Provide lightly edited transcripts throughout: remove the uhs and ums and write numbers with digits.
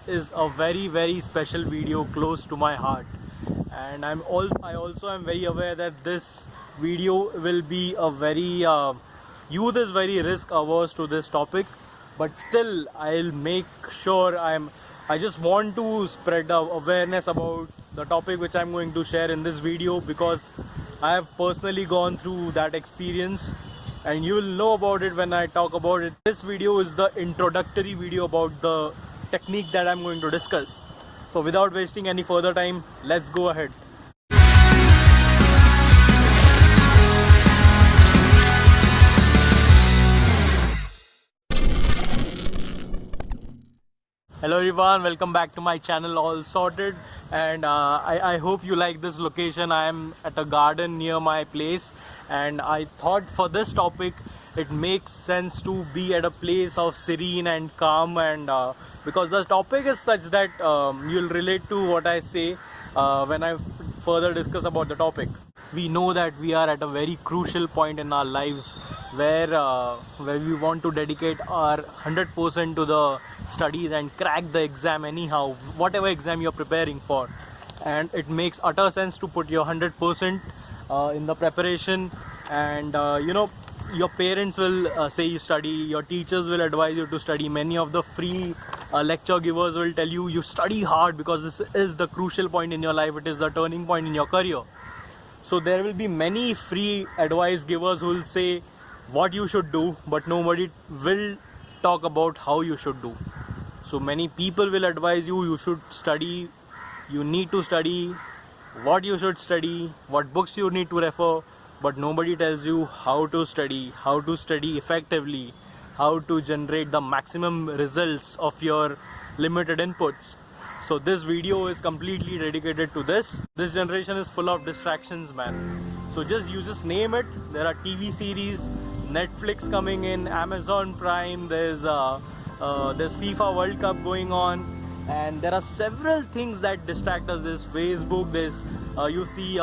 is a very special video close to my heart, and I also am very aware that this video will be a very youth is very risk averse to this topic, but still I'll make sure I just want to spread awareness about the topic which I'm going to share in this video, because I have personally gone through that experience and you will know about it when I talk about it. This video is the introductory video about the technique that I'm going to discuss. So without wasting any further time, let's go ahead. Hello everyone, welcome back to my channel All Sorted, and I hope you like this location. I am at a garden near my place, and I thought for this topic it makes sense to be at a place of serene and calm, and because the topic is such that you'll relate to what I say when I further discuss about the topic. We know that we are at a very crucial point in our lives where we want to dedicate our 100% to the studies and crack the exam anyhow, whatever exam you're preparing for, and it makes utter sense to put your 100% in the preparation. And your parents will say you study, your teachers will advise you to study, many of the free lecture givers will tell you study hard because this is the crucial point in your life, it is the turning point in your career. So there will be many free advice givers who will say what you should do, but nobody will talk about how you should do. So many people will advise you should study, you need to study, what you should study, what books you need to refer, but nobody tells you how to study effectively, how to generate the maximum results of your limited inputs. So this video is completely dedicated to this. This generation is full of distractions, man. So you just name it. There are TV series, Netflix coming in, Amazon Prime, there's FIFA World Cup going on, and there are several things that distract us. There's Facebook, there's you see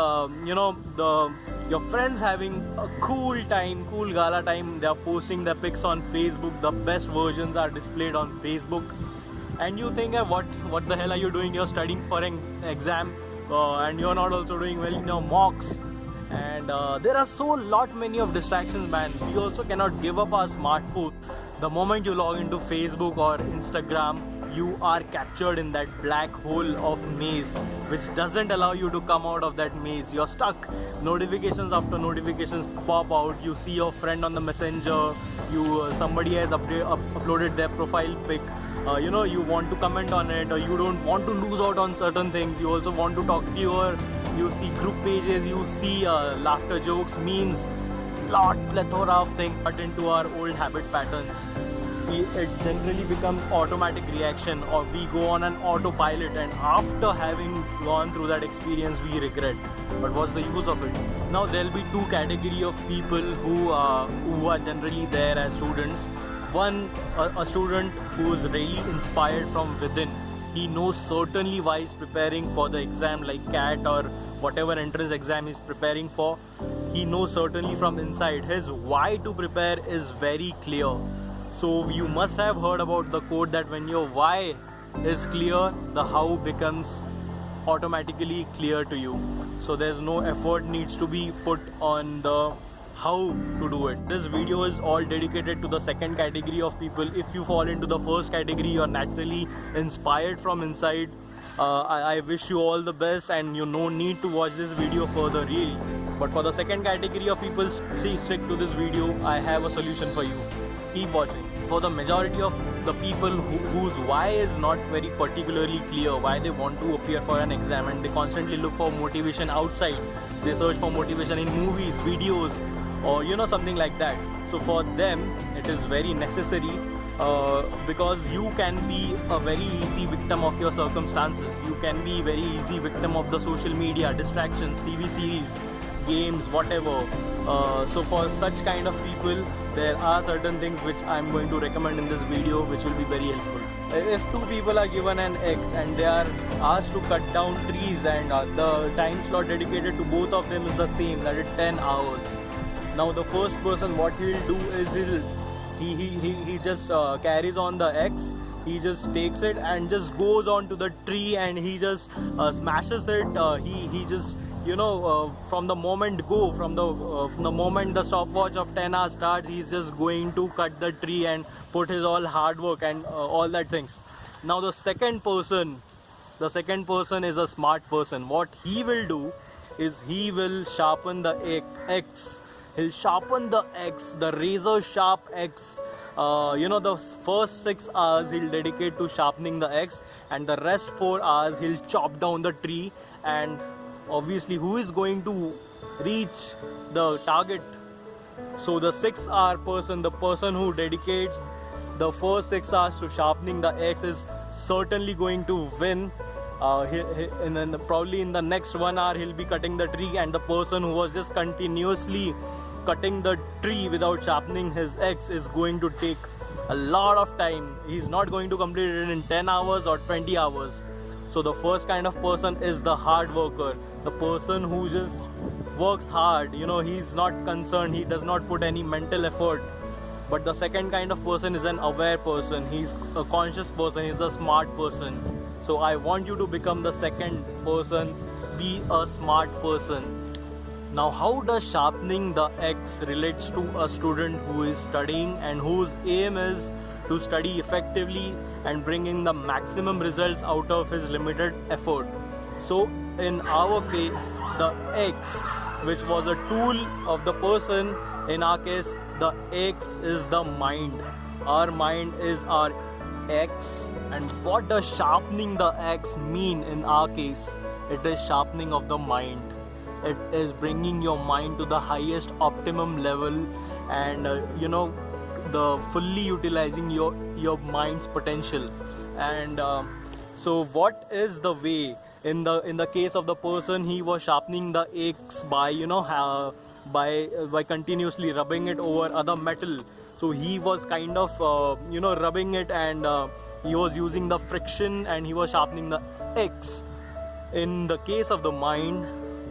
your friends having a cool gala time, they are posting their pics on Facebook, the best versions are displayed on Facebook, and you think, what the hell are you doing? You're studying for an exam and you're not also doing well in your mocks. And there are many of distractions, man. We also cannot give up our smartphone. The moment you log into Facebook or Instagram, you are captured in that black hole of maze which doesn't allow you to come out of that maze. You're stuck. Notifications after notifications pop out. You see your friend on the messenger, somebody has uploaded their profile pic, you want to comment on it, or you don't want to lose out on certain things. You also want to talk to you see group pages, you see laughter jokes, memes, plethora of things, but into our old habit patterns. It generally becomes automatic reaction, or we go on an autopilot, and after having gone through that experience we regret. But what's the use of it? Now there'll be two category of people who are generally there as students. One, a student who is really inspired from within. He knows certainly why he's preparing for the exam, like CAT or whatever entrance exam he's preparing for. He knows certainly from inside. His why to prepare is very clear. So you must have heard about the quote that when your why is clear, the how becomes automatically clear to you. So there's no effort needs to be put on the how to do it. This video is all dedicated to the second category of people. If you fall into the first category, you're naturally inspired from inside. I wish you all the best, and no need to watch this video further really. But for the second category of people, stick to this video. I have a solution for you. Keep watching. For the majority of the people whose why is not very particularly clear, why they want to appear for an exam, and they constantly look for motivation outside. They search for motivation in movies, videos, or something like that. So for them it is very necessary, because you can be a very easy victim of your circumstances. You can be very easy victim of the social media, distractions, TV series, games, whatever. So for such kind of people, there are certain things which I'm going to recommend in this video, which will be very helpful. If two people are given an X and they are asked to cut down trees, and the time slot dedicated to both of them is the same, that is 10 hours. Now the first person, what he will do is he just carries on the X he just takes it and just goes on to the tree and he just smashes it. He just, you know, from the moment from the moment the stopwatch of 10 hours starts, he's just going to cut the tree and put his all hard work and all that things. Now the second person is a smart person. What he will do is he will sharpen the axe. He'll sharpen the axe, the razor sharp axe. You know, the first 6 hours he'll dedicate to sharpening the axe, and the rest 4 hours he'll chop down the tree. And obviously, who is going to reach the target? So the 6-hour person, the person who dedicates the first 6 hours to sharpening the axe, is certainly going to win. And then probably in the next 1 hour he'll be cutting the tree, and the person who was just continuously cutting the tree without sharpening his axe is going to take a lot of time. He's not going to complete it in 10 hours or 20 hours. So the first kind of person is the hard worker, the person who just works hard. You know, he's not concerned, he does not put any mental effort. But the second kind of person is an aware person, he's a conscious person, he's a smart person. So I want you to become the second person, be a smart person. Now, how does sharpening the axe relates to a student who is studying and whose aim is to study effectively and bringing the maximum results out of his limited effort? So in our case, the axe, which was a tool of the person, in our case the axe is the mind. Our mind is our axe. And what does sharpening the axe mean in our case? It is sharpening of the mind. It is bringing your mind to the highest optimum level, and you know, the fully utilizing your mind's potential. And so what is the way? In the case of the person, he was sharpening the axe by, you know, by continuously rubbing it over other metal. So he was kind of you know, rubbing it, and he was using the friction and he was sharpening the axe. In the case of the mind,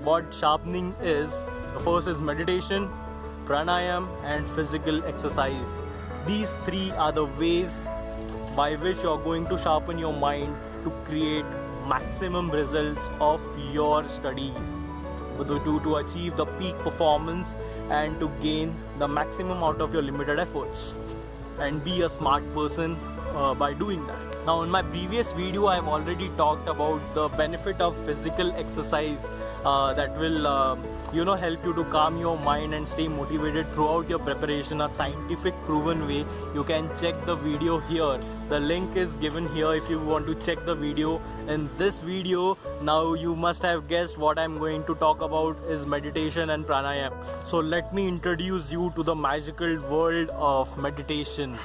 what sharpening is, the first is meditation, pranayam and physical exercise. These three are the ways by which you are going to sharpen your mind to create maximum results of your study, to achieve the peak performance and to gain the maximum out of your limited efforts, and be a smart person by doing that. Now, in my previous video, I have already talked about the benefit of physical exercise that will you know, help you to calm your mind and stay motivated throughout your preparation, a scientific proven way. You can check the video here. The link is given here if you want to check the video. In this video, now you must have guessed what I'm going to talk about is meditation and pranayam. So let me introduce you to the magical world of meditation.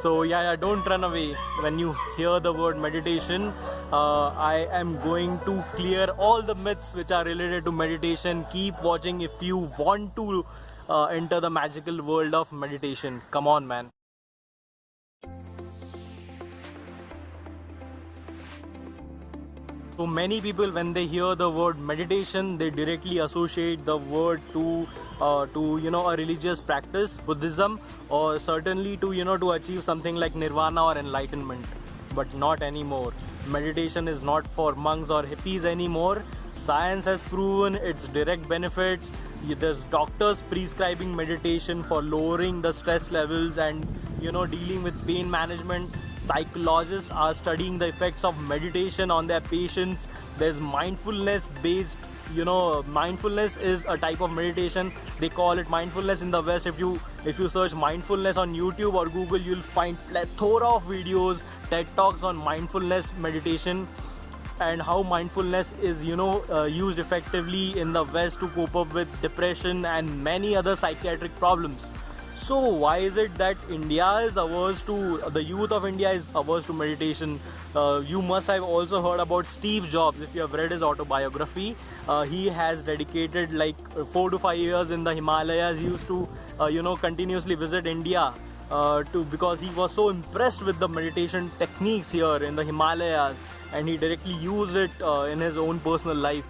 So yeah, don't run away when you hear the word meditation. I am going to clear all the myths which are related to meditation. Keep watching if you want to enter the magical world of meditation. Come on, man. So many people, when they hear the word meditation, they directly associate the word to you know, a religious practice, Buddhism, or certainly to, you know, to achieve something like nirvana or enlightenment. But not anymore. Meditation is not for monks or hippies anymore. Science has proven its direct benefits. There's doctors prescribing meditation for lowering the stress levels and, you know, dealing with pain management. Psychologists are studying the effects of meditation on their patients. There's mindfulness based, you know, mindfulness is a type of meditation. They call it mindfulness in the West. If you search mindfulness on YouTube or Google, you'll find plethora of videos, TED Talks on mindfulness meditation and how mindfulness is, you know, used effectively in the West to cope up with depression and many other psychiatric problems. So why is it that India is averse to, the youth of India is averse to meditation? You must have also heard about Steve Jobs. If you have read his autobiography, he has dedicated like 4 to 5 years in the Himalayas. He used to you know, continuously visit India because he was so impressed with the meditation techniques here in the Himalayas, and he directly used it in his own personal life.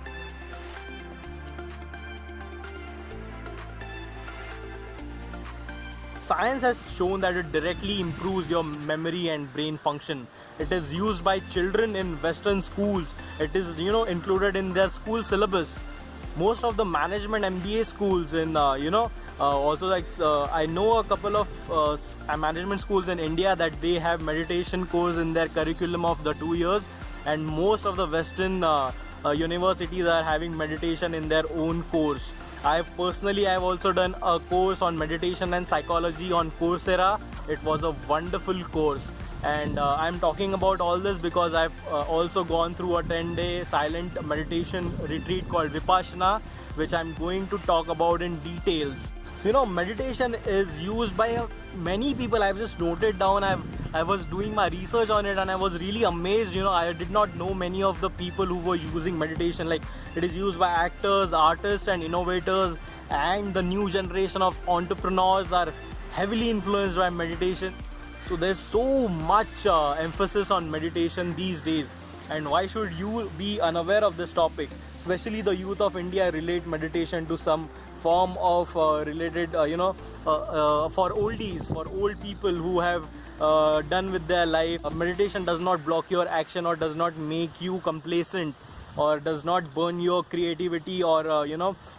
science has shown that it directly improves your memory and brain function. It is used by children in Western schools. It is, included in their school syllabus. Most of the management MBA schools in, also like I know a couple of management schools in India that they have meditation course in their curriculum of the 2 years, and most of the Western universities are having meditation in their own course. I've also done a course on meditation and psychology on Coursera. It was a wonderful course, and I'm talking about all this because I've also gone through a 10-day silent meditation retreat called Vipassana, which I'm going to talk about in details. So, meditation is used by many people. I've just noted down. I was doing my research on it, and I was really amazed. I did not know many of the people who were using meditation. Like, it is used by actors, artists, and innovators, and the new generation of entrepreneurs are heavily influenced by meditation. So there's so much emphasis on meditation these days, and why should you be unaware of this topic? Especially the youth of India relate meditation to some form of related, for oldies, for old people who have done with their life. Meditation does not block your action, or does not make you complacent, or does not burn your creativity, or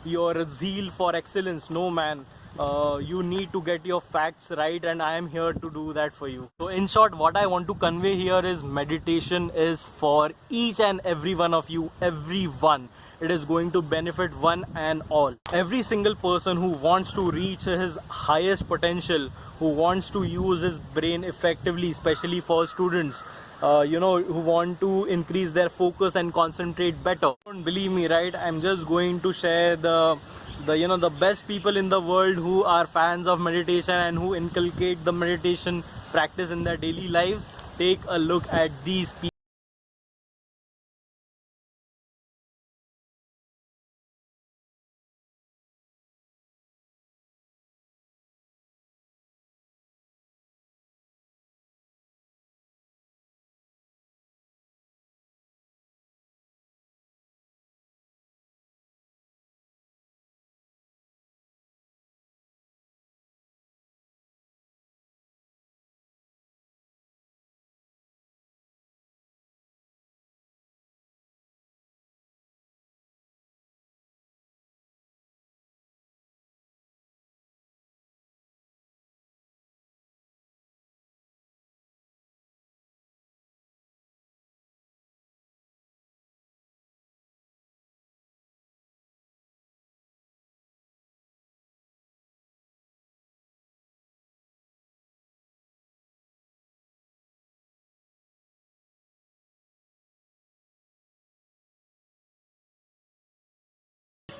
your zeal for excellence. No, man. You need to get your facts right, and I am here to do that for you. So in short, what I want to convey here is meditation is for each and every one of you, everyone. It is going to benefit one and all. Every single person who wants to reach his highest potential, who wants to use his brain effectively, especially for students, who want to increase their focus and concentrate better. Don't believe me, right? I'm just going to share the best people in the world who are fans of meditation and who inculcate the meditation practice in their daily lives. Take a look at these people.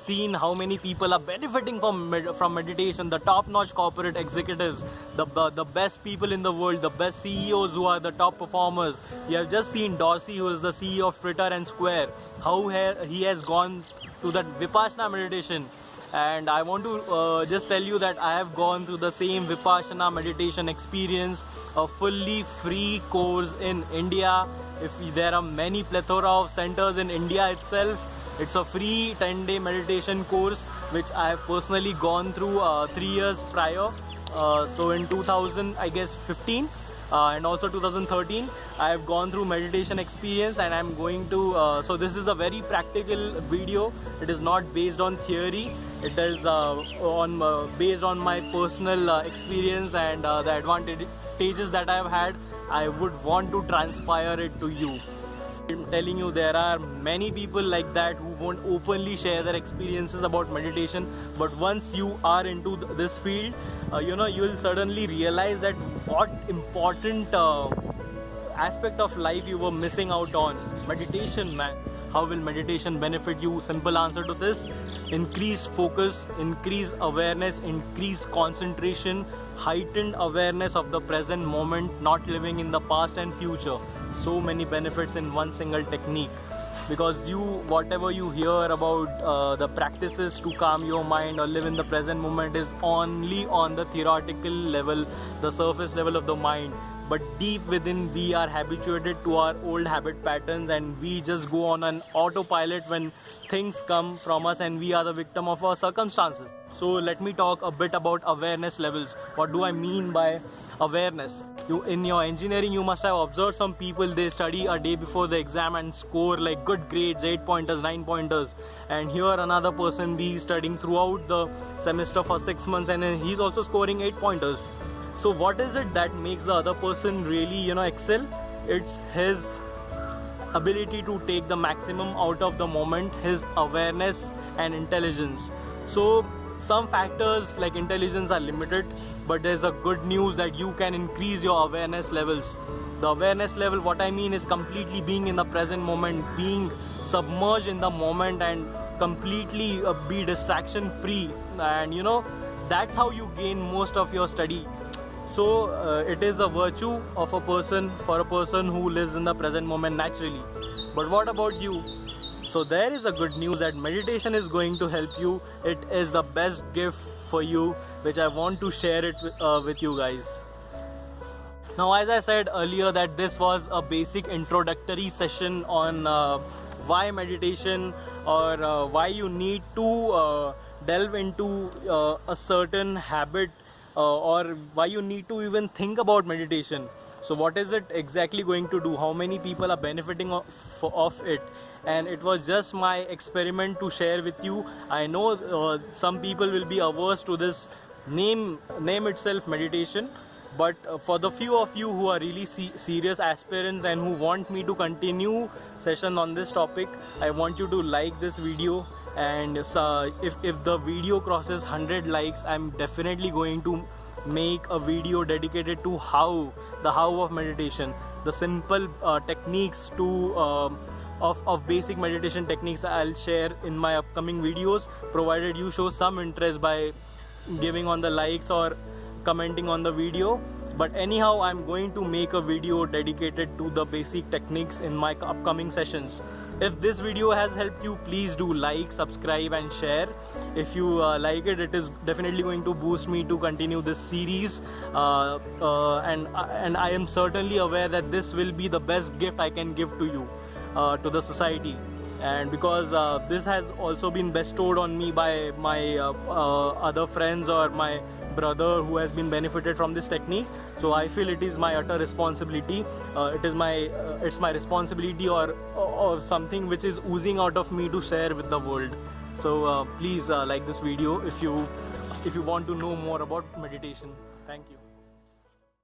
Seen how many people are benefiting from meditation. The top-notch corporate executives, the best people in the world, the best CEOs who are the top performers. You have just seen Dorsey, who is the CEO of Twitter and Square, how he has gone to that Vipassana meditation. And I want to just tell you that I have gone through the same Vipassana meditation experience, a fully free course in India. If there are many plethora of centers in India itself, it's a free 10-day meditation course which I have personally gone through 3 years prior. So in 2015 and also 2013, I have gone through meditation experience, and I'm going to. So this is a very practical video. It is not based on theory. It is based on my personal experience and the advantages that I have had. I would want to transpire it to you. I'm telling you, there are many people like that who won't openly share their experiences about meditation, but once you are into this field, you'll suddenly realize that what important aspect of life you were missing out on. Meditation, man. How will meditation benefit you? Simple answer to this: increased focus, increased awareness, increased concentration, heightened awareness of the present moment, not living in the past and future. So many benefits in one single technique, because whatever you hear about the practices to calm your mind or live in the present moment is only on the theoretical level, the surface level of the mind. But deep within, we are habituated to our old habit patterns, and we just go on an autopilot when things come from us, and we are the victim of our circumstances. So let me talk a bit about awareness levels. What do I mean by awareness? In your engineering, you must have observed some people, they study a day before the exam and score like good grades, 8 pointers, 9 pointers. And here another person be studying throughout the semester for 6 months and then he's also scoring 8 pointers. So what is it that makes the other person really, excel? It's his ability to take the maximum out of the moment, his awareness and intelligence. So some factors like intelligence are limited, but there's a good news that you can increase your awareness levels. The awareness level, what I mean, is completely being in the present moment, being submerged in the moment and completely be distraction free. And that's how you gain most of your study. So it is a virtue of a person, for a person who lives in the present moment naturally. But what about you? So there is a good news that meditation is going to help you. It is the best gift for you, which I want to share it with you guys. Now, as I said earlier, that this was a basic introductory session on why meditation, or why you need to delve into a certain habit, or why you need to even think about meditation. So what is it exactly going to do? How many people are benefiting of it? And it was just my experiment to share with you. I know some people will be averse to this name itself, meditation, but for the few of you who are really serious aspirants and who want me to continue session on this topic, I want you to like this video. And if the video crosses 100 likes, I'm definitely going to make a video dedicated to how of meditation, the simple techniques to of basic meditation techniques I'll share in my upcoming videos, provided you show some interest by giving on the likes or commenting on the video. But anyhow, I'm going to make a video dedicated to the basic techniques in my upcoming sessions. If this video has helped you, please do like, subscribe and share. If you like it, it is definitely going to boost me to continue this series, and I am certainly aware that this will be the best gift I can give to you, to the society. And because this has also been bestowed on me by my other friends or my brother who has been benefited from this technique, so I feel it is my utter responsibility. It's my responsibility, or something which is oozing out of me to share with the world. So please like this video if you want to know more about meditation. Thank you.